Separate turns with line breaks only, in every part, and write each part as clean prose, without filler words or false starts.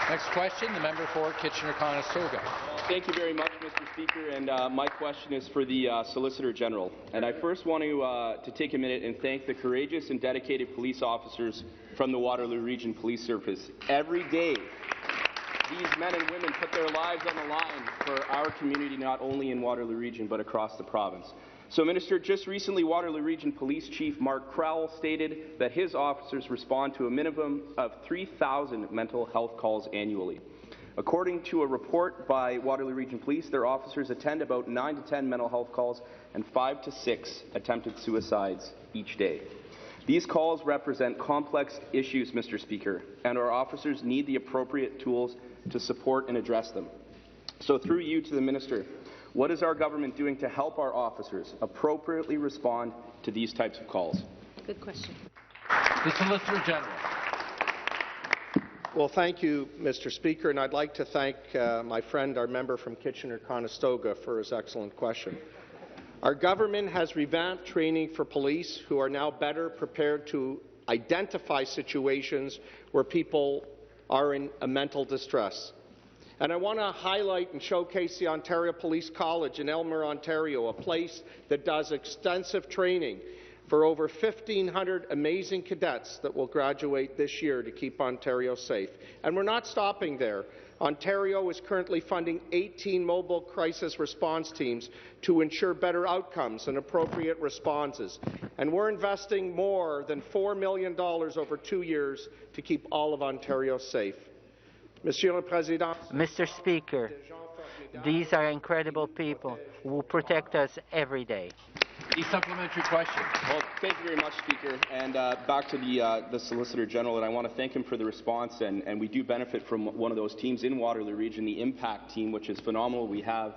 Next question, the member for Kitchener-Conestoga.
Thank you very much, Mr. Speaker, and my question is for the Solicitor General. And I first want to take a minute and thank the courageous and dedicated police officers from the Waterloo Region Police Service. Every day, these men and women put their lives on the line for our community, not only in Waterloo Region, but across the province. So, Minister, just recently, Waterloo Region Police Chief Mark Crowell stated that his officers respond to a minimum of 3,000 mental health calls annually. According to a report by Waterloo Region Police, their officers attend about 9 to 10 mental health calls and 5 to 6 attempted suicides each day. These calls represent complex issues, Mr. Speaker, and our officers need the appropriate tools to support and address them. So, through you to the Minister, what is our government doing to help our officers appropriately respond to these types of calls?
Good question.
The Solicitor General.
Well, thank you, Mr. Speaker, and I'd like to thank my friend, our member from Kitchener-Conestoga, for his excellent question. Our government has revamped training for police who are now better prepared to identify situations where people are in a mental distress. And I want to highlight and showcase the Ontario Police College in Elmer, Ontario, a place that does extensive training for over 1,500 amazing cadets that will graduate this year to keep Ontario safe. And we're not stopping there. Ontario is currently funding 18 mobile crisis response teams to ensure better outcomes and appropriate responses. And we're investing more than $4 million over 2 years to keep all of Ontario safe.
Mr. Speaker, these are incredible people who protect us every day.
The supplementary question.
Well, thank you very much, Speaker. And back to the Solicitor General, and I want to thank him for the response. And we do benefit from one of those teams in Waterloo Region, the Impact Team, which is phenomenal. We have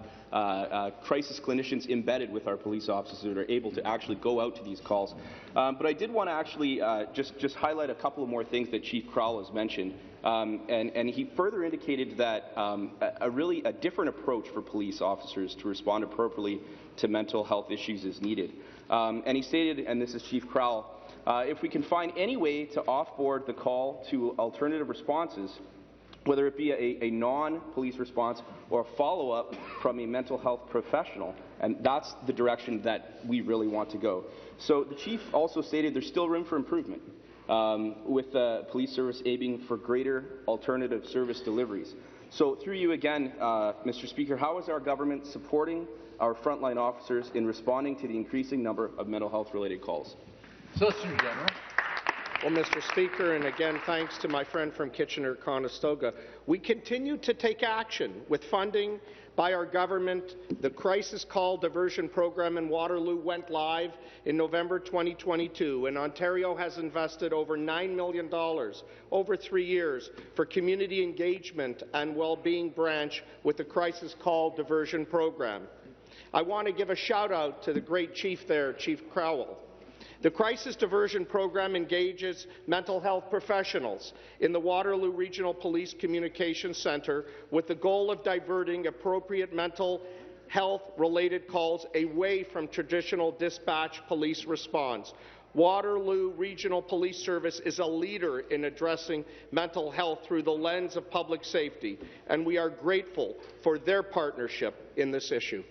crisis clinicians embedded with our police officers that are able to actually go out to these calls. But I did want to actually just highlight a couple of more things that Chief Crowell has mentioned. And he further indicated that a different approach for police officers to respond appropriately to mental health issues is needed. And he stated, and this is Chief Crowell, if we can find any way to offboard the call to alternative responses, whether it be a non-police response or a follow-up from a mental health professional, and that's the direction that we really want to go. So the Chief also stated there's still room for improvement. With the police service aiming for greater alternative service deliveries. So through you again, Mr. Speaker, how is our government supporting our frontline officers in responding to the increasing number of mental health-related calls?
Solicitor General.
Well, Mr. Speaker, and again, thanks to my friend from Kitchener-Conestoga, we continue to take action with funding by our government. The Crisis Call Diversion Program in Waterloo went live in November 2022, and Ontario has invested over $9 million over 3 years for community engagement and well-being branch with the Crisis Call Diversion Program. I want to give a shout-out to the great chief there, Chief Crowell. The Crisis Diversion Program engages mental health professionals in the Waterloo Regional Police Communications Centre with the goal of diverting appropriate mental health-related calls away from traditional dispatch police response. Waterloo Regional Police Service is a leader in addressing mental health through the lens of public safety, and we are grateful for their partnership in this issue.